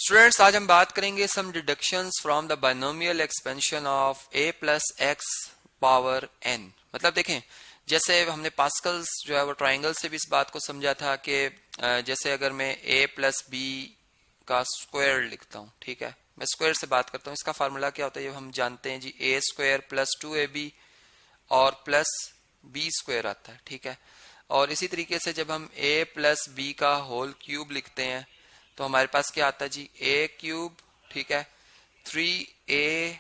Students, आज हम बात करेंगे some deductions from the binomial expansion of a plus X power n। मतलब देखें, जैसे हमने पास्कल्स जो है वो ट्राइंगल से भी इस बात को समझा था कि जैसे अगर मैं a प्लस बी का स्क्वायर लिखता हूँ, ठीक है, मैं स्क्वायर से बात करता हूँ, इसका फार्मूला क्या होता है ये हम जानते हैं जी, a स्क्वायर प्लस 2ab और प्लस बी स्क्वायर आता है, ठीक है। और इसी तरीके से जब हम a प्लस बी का होल क्यूब लिखते हैं तो हमारे पास क्या आता है जी, a क्यूब, ठीक है, 3a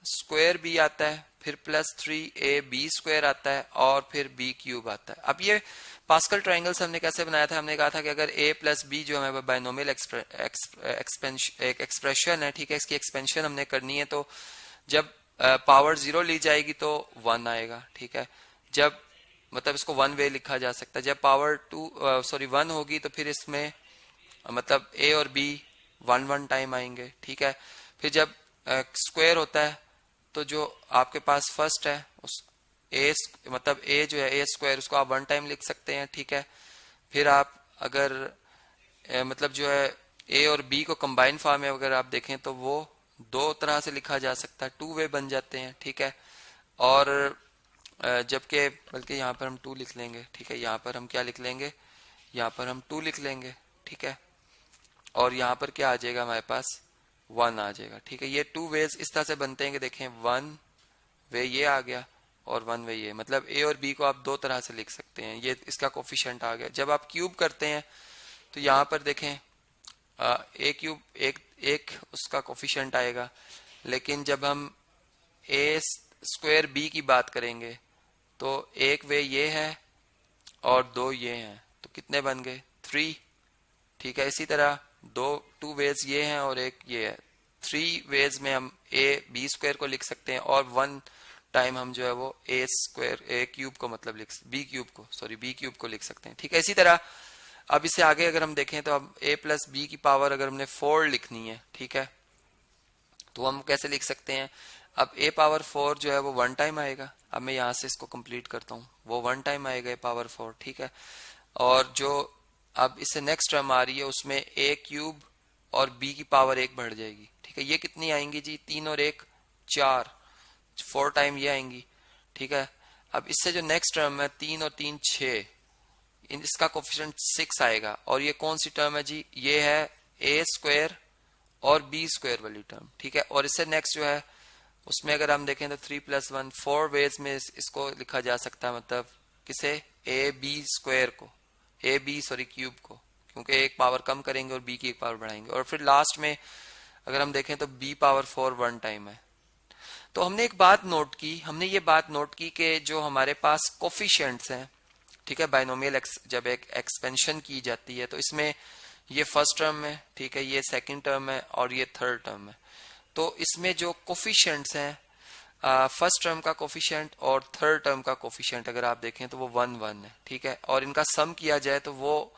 स्क्वायर भी आता है, फिर प्लस 3ab स्क्वायर आता है और फिर b क्यूब आता है। अब ये पास्कल ट्राइंगल से हमने कैसे बनाया था, हमने कहा था कि अगर a प्लस बी जो हमें बाइनोमियल एक एक्सप्रेशन है, ठीक है, इसकी एक्सपेंशन हमने करनी है तो जब पावर 0 ली जाएगी तो 1 आएगा, ठीक है। जब मतलब इसको वन वे लिखा जा सकता है, जब पावर 1 होगी तो फिर इसमें मतलब a और b 1 टाइम आएंगे, ठीक है। फिर जब स्क्वायर होता है तो जो आपके पास फर्स्ट है उस a मतलब a जो है a स्क्वायर, उसको आप 1 टाइम लिख सकते हैं, ठीक है। फिर आप अगर मतलब जो है a और b को कंबाइन फॉर्म में अगर आप देखें तो वो दो तरह से लिखा जा सकता है, 2 वे बन जाते हैं, ठीक है। और जबकि बल्कि यहाँ पर हम 2 लिख लेंगे, ठीक है, यहाँ पर हम क्या लिख लेंगे, यहाँ पर हम 2 लिख लेंगे, ठीक है। और यहाँ पर क्या आ जाएगा, हमारे पास 1 आ जाएगा, ठीक है। ये 2 वेज इस तरह से बनते हैं कि देखें 1 वे ये आ गया और 1 वे ये, मतलब a और b को आप दो तरह से लिख सकते हैं। ये इसका कोफिशिएंट आ गया। जब आप क्यूब करते हैं तो यहाँ पर देखें a क्यूब एक उसका कोफिशिएंट आएगा, लेकिन जब हम a स्क्वायर b की बात करेंगे तो एक वे ये है और 2 ये हैं, तो कितने बन गए 3, ठीक है। इसी तरह 2 वेज ये हैं और एक ये है, 3 वेज में हम a b स्क्वायर को लिख सकते हैं और 1 टाइम हम जो है वो a स्क्वायर a क्यूब को मतलब b क्यूब को लिख सकते हैं, ठीक है। इसी तरह अब इससे आगे अगर हम देखें तो अब a प्लस b की पावर अगर हमने 4 लिखनी है, ठीक है, तो हम कैसे लिख सकते हैं। अब a पावर 4 जो है वो 1 टाइम आएगा। अब मैं यहाँ से इसको कंप्लीट करता हूँ, वो 1 टाइम आएगा a पावर 4, ठीक है। और जो अब इससे नेक्स्ट टर्म आ रही है उसमें a क्यूब और b की पावर 1 बढ़ जाएगी, ठीक है। ये कितनी आएंगी जी, 3 और 1 4, 4 टाइम ये आएंगी, ठीक है। अब इससे जो नेक्स्ट टर्म है 3 और 3 6, इसका कोफिशिएंट 6 आएगा। और ये कौन सी टर्म है जी, ये है a स्क्वायर और b स्क्वायर वाली टर्म, ठीक है। और इससे नेक्स्ट जो है उसमें अगर हम देखें तो 3 + 1 4 वेज में इसको लिखा जा सकता है, मतलब किसे, a b स्क्वायर को, क्यूब को, क्योंकि एक पावर कम करेंगे और b की एक पावर बढ़ाएंगे। और फिर लास्ट में अगर हम देखें तो b पावर 4 1 टाइम है। तो हमने एक बात नोट की, हमने ये बात नोट की कि जो हमारे पास कोफिशिएंट्स हैं, ठीक है, बाइनोमियल जब एक एक्सपेंशन की जाती है तो इसमें ये फर्स्ट टर्म है, ठीक है, ये सेकंड टर्म है और ये थर्ड टर्म है। तो इसमें जो कोफिशिएंट्स हैं, फर्स्ट टर्म का कोफिशिएंट और थर्ड टर्म का कोफिशिएंट अगर आप देखें तो वो 1 1 है, ठीक है। और इनका सम किया जाए तो वो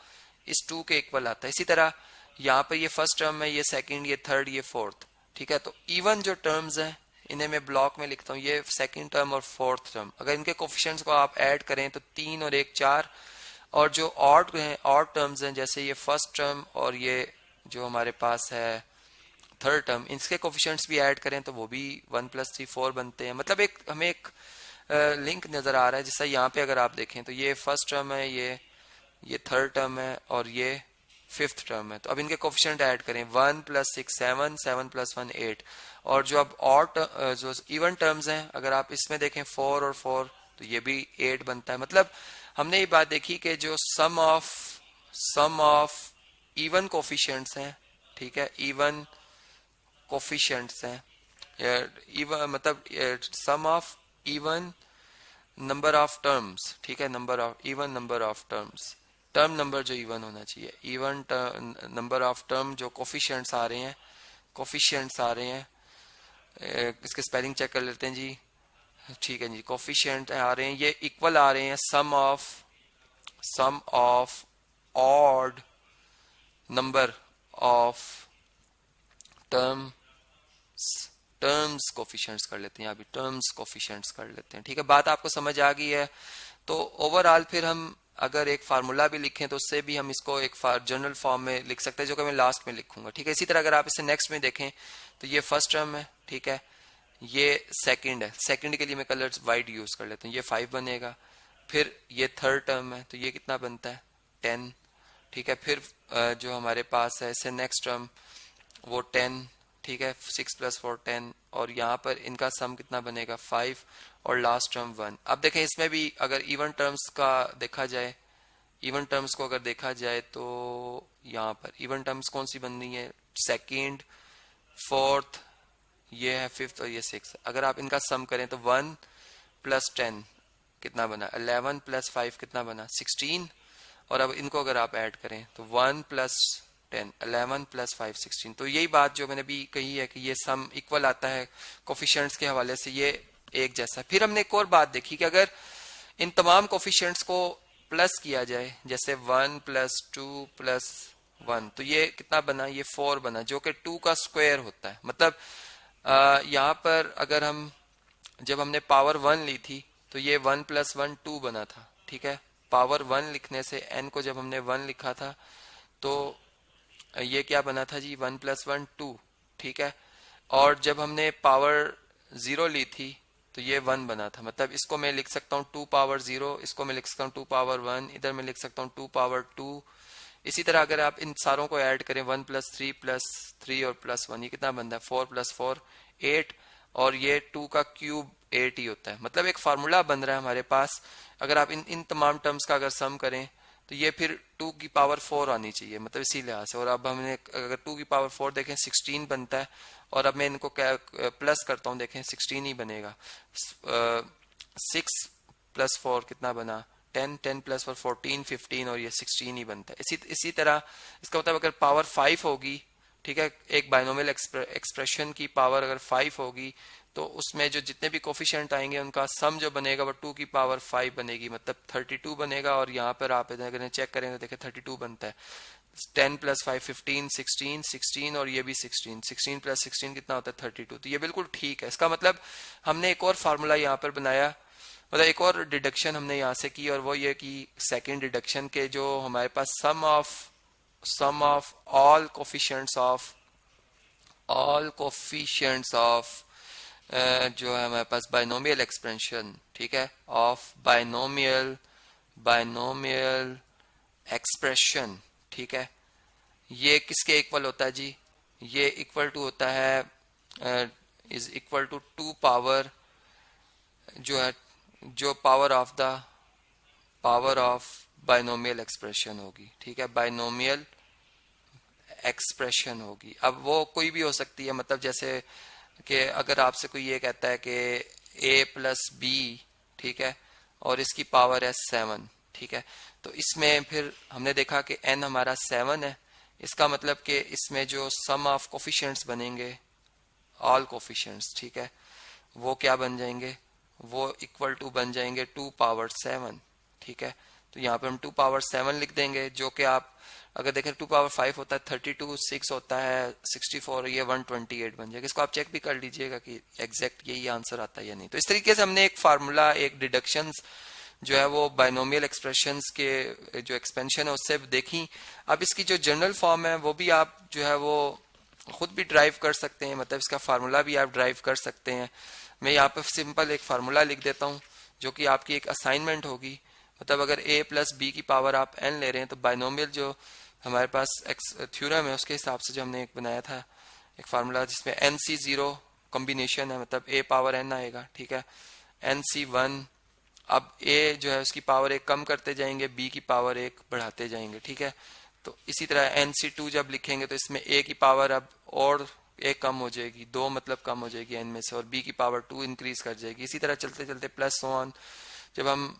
इस 2 के इक्वल आता है। इसी तरह यहाँ पर ये फर्स्ट टर्म है, ये सेकंड, ये थर्ड, ये फोर्थ, ठीक है। तो इवन जो टर्म्स हैं इन्हें मैं ब्लॉक में लिखता हूँ, ये सेकंड टर्म और फोर्थ टर्म, अगर इनके कोफिशिएंट्स को आप ऐड करें तो 3 और 1 4। और जो ऑड हैं, ऑड टर्म्स हैं, जैसे ये फर्स्ट टर्म और ये जो हमारे पास है थर्ड टर्म, इसके कोफिशिएंट्स भी ऐड करें तो वो भी 1 + 3 4 बनते हैं। मतलब एक हमें एक लिंक नजर आ रहा है। जैसा यहाँ पे अगर आप देखें तो ये फर्स्ट टर्म है, ये थर्ड टर्म है और ये फिफ्थ टर्म है। तो अब इनके कोफिशिएंट ऐड करें, 1 + 6 7 7 + 1 8। और जो अब और जो इवन टर्म्स हैं अगर आप इसमें देखें 4 और 4 तो ये भी 8 बनता है। मतलब हमने ये बात देखी कि जो सम ऑफ इवन कोफिशिएंट्स हैं, ठीक है, इवन कोफिशिएंट्स हैं, इवन मतलब sum of even number of terms, ठीक है, even number of terms, term number जो इवन होना चाहिए, इवन नंबर ऑफ टर्म जो कोफिशिएंट्स आ रहे हैं, इसके स्पेलिंग चेक कर लेते हैं जी, ठीक है जी। कोफिशिएंट आ रहे हैं, ये इक्वल आ रहे हैं sum of odd number of terms coefficients कर लेते हैं, अभी टर्म्स कोफिशिएंट्स कर लेते हैं, ठीक है। बात आपको समझ आ गई है। तो ओवरऑल फिर हम अगर एक फार्मूला भी लिखें तो उससे भी हम इसको एक जनरल फॉर्म में लिख सकते हैं, जो कि मैं लास्ट में लिखूंगा, ठीक है। इसी तरह अगर आप इसे नेक्स्ट में देखें तो ये फर्स्ट टर्म है, ठीक है, ये सेकंड है, सेकंड के लिए मैं कलर्स वाइट यूज कर लेता हूँ, ये 5 बनेगा। फिर ये थर्ड टर्म है तो ये कितना बनता है 10, ठीक है। फिर जो हमारे पास है इसे नेक्स्ट टर्म वो 10, ठीक है, 6 + 4 10, और यहाँ पर इनका सम कितना बनेगा 5, और लास्ट टर्म 1। अब देखें इसमें भी अगर इवन टर्म्स का देखा जाए, इवन टर्म्स को अगर देखा जाए तो यहाँ पर इवन टर्म्स कौन सी बन रही है, सेकेंड, फोर्थ, ये है फिफ्थ और ये 6। अगर आप इनका सम करें तो 1 + 10 कितना बना 11 + 5 कितना बना 16, और अब इनको अगर आप ऐड करें तो 1 + 10 11 + 5 16। तो यही बात जो मैंने भी कही है कि ये सम इक्वल आता है कोफिशिएंट्स के हवाले से, ये एक जैसा। फिर हमने एक और बात देखी कि अगर इन तमाम कोफिशिएंट्स को प्लस किया जाए, जैसे 1 + 2 + 1, तो ये कितना बना, ये 4 बना, जो कि 2 का स्क्वायर होता है। मतलब यहाँ पर अगर हम जब हमने पावर 1 ली थी तो ये 1 + 1 2 बना था, ठीक है। पावर 1 लिखने से n को जब हमने 1 लिखा था तो ये क्या बना था जी 1 + 1 2, ठीक है। और जब हमने पावर 0 ली थी तो ये 1 बना था। मतलब इसको मैं लिख सकता हूँ 2 पावर 0, इसको मैं लिख सकता हूँ 2 पावर 1, इधर मैं लिख सकता हूँ 2 पावर 2। इसी तरह अगर आप इन सारों को ऐड करें 1 + 3 + 3 और +1, ये कितना बनता है 4 + 4 8, और ये 2 का क्यूब 8 ही होता है। मतलब एक फार्मूला बन रहा है हमारे पास। अगर आप इन तमाम टर्म्स का अगर सम करें तो ये फिर 2 की पावर 4 आनी चाहिए, मतलब इसी लिहाज से। और अब हमने अगर 2 की पावर 4 देखें 16 बनता है, और अब मैं इनको प्लस करता हूँ, देखें 16 ही बनेगा। 6 + 4 कितना बना 10, 10 + 4 14 15, और ये 16 ही बनता है। इसी तरह इसका मतलब अगर पावर 5 होगी, ठीक है, एक बाइनोमियल एक्सप्रेशन की पावर अगर 5 होगी तो उसमें जो जितने भी कोफिशिएंट आएंगे उनका सम जो बनेगा वो 2 की पावर 5 बनेगी, मतलब 32 बनेगा। और यहाँ पर आप अगर चेक करें तो देखें 32 बनता है। 10 + 5 15 16 16, और ये भी 16, 16 + 16 कितना होता है 32। तो ये बिल्कुल ठीक है। इसका मतलब हमने एक और फार्मूला यहाँ पर बनाया, मतलब एक और डिडक्शन हमने यहाँ से की, और वो ये कि सेकेंड डिडक्शन के जो हमारे पास सम ऑफ ऑल कोफिशिएंट्स ऑफ जो है हमारे पास बाइनोमियल एक्सपेंशन, ठीक है, ऑफ बाइनोमियल एक्सप्रेशन, ठीक है, ये किसके इक्वल होता है जी, ये इक्वल टू होता है इज इक्वल टू 2 पावर जो है जो पावर ऑफ बाइनोमियल एक्सप्रेशन होगी, ठीक है, बाइनोमियल एक्सप्रेशन होगी। अब वो कोई भी हो सकती है, मतलब जैसे कि अगर आपसे कोई ये कहता है कि a + b, ठीक है, और इसकी पावर है 7, ठीक है, तो इसमें फिर हमने देखा कि n हमारा 7 है। इसका मतलब कि इसमें जो सम ऑफ कोफिशिएंट्स बनेंगे, ऑल कोफिशिएंट्स, ठीक है, वो क्या बन जाएंगे, वो इक्वल टू बन जाएंगे 2 पावर 7, ठीक है। तो यहाँ पे हम 2 पावर 7 लिख देंगे, जो कि आप अगर देखें 2 पावर 5 होता है 32, 6 होता है 64, ये 128 बन जाएगा। इसको आप चेक भी कर लीजिएगा कि एग्जैक्ट यही आंसर आता है या नहीं। तो इस तरीके से हमने एक फार्मूला, एक डिडक्शंस जो है वो बाइनोमियल एक्सप्रेशंस के जो एक्सपेंशन है उससे देखी। अब इसकी जो जनरल फॉर्म है वो भी आप जो है वो खुद भी ड्राइव कर सकते हैं, मतलब इसका फार्मूला भी आप ड्राइव कर सकते हैं। मैं यहाँ पे सिंपल एक फार्मूला लिख देता हूँ जो कि आपकी एक असाइनमेंट होगी। मतलब अगर a + b की पावर आप n ले रहे हैं तो बाइनोमियल जो हमारे पास थ्योरम है उसके हिसाब से जो हमने एक बनाया था एक फार्मूला जिसमें NC0 कॉम्बिनेशन है, मतलब a पावर n आएगा, ठीक है, NC1। अब a जो है उसकी पावर 1 कम करते जाएंगे, b की पावर 1 बढ़ाते जाएंगे, ठीक है। तो इसी तरह NC2 जब लिखेंगे तो इसमें a की पावर अब और 1 कम हो जाएगी, 2 मतलब कम हो जाएगी n में से, और b की पावर 2 इंक्रीज कर जाएगी। इसी तरह चलते चलते प्लस ऑन जब हम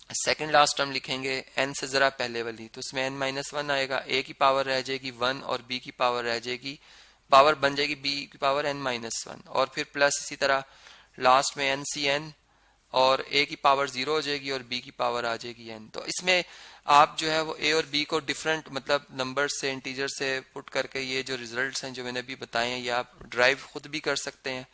सेकेंड लास्ट टर्म लिखेंगे n से जरा पहले वाली, तो उसमें n-1 आएगा, a की पावर रह जाएगी 1 और b की पावर रह जाएगी, पावर बन जाएगी b की पावर n-1, और फिर प्लस इसी तरह लास्ट में NCn, और a की पावर 0 हो जाएगी और b की पावर आ जाएगी n। तो इसमें आप जो है वो a और b को डिफरेंट मतलब नंबर से, इंटीजर से पुट करके ये जो रिजल्ट्स हैं जो मैंने अभी बताए हैं ये आप ड्राइव खुद भी कर सकते हैं।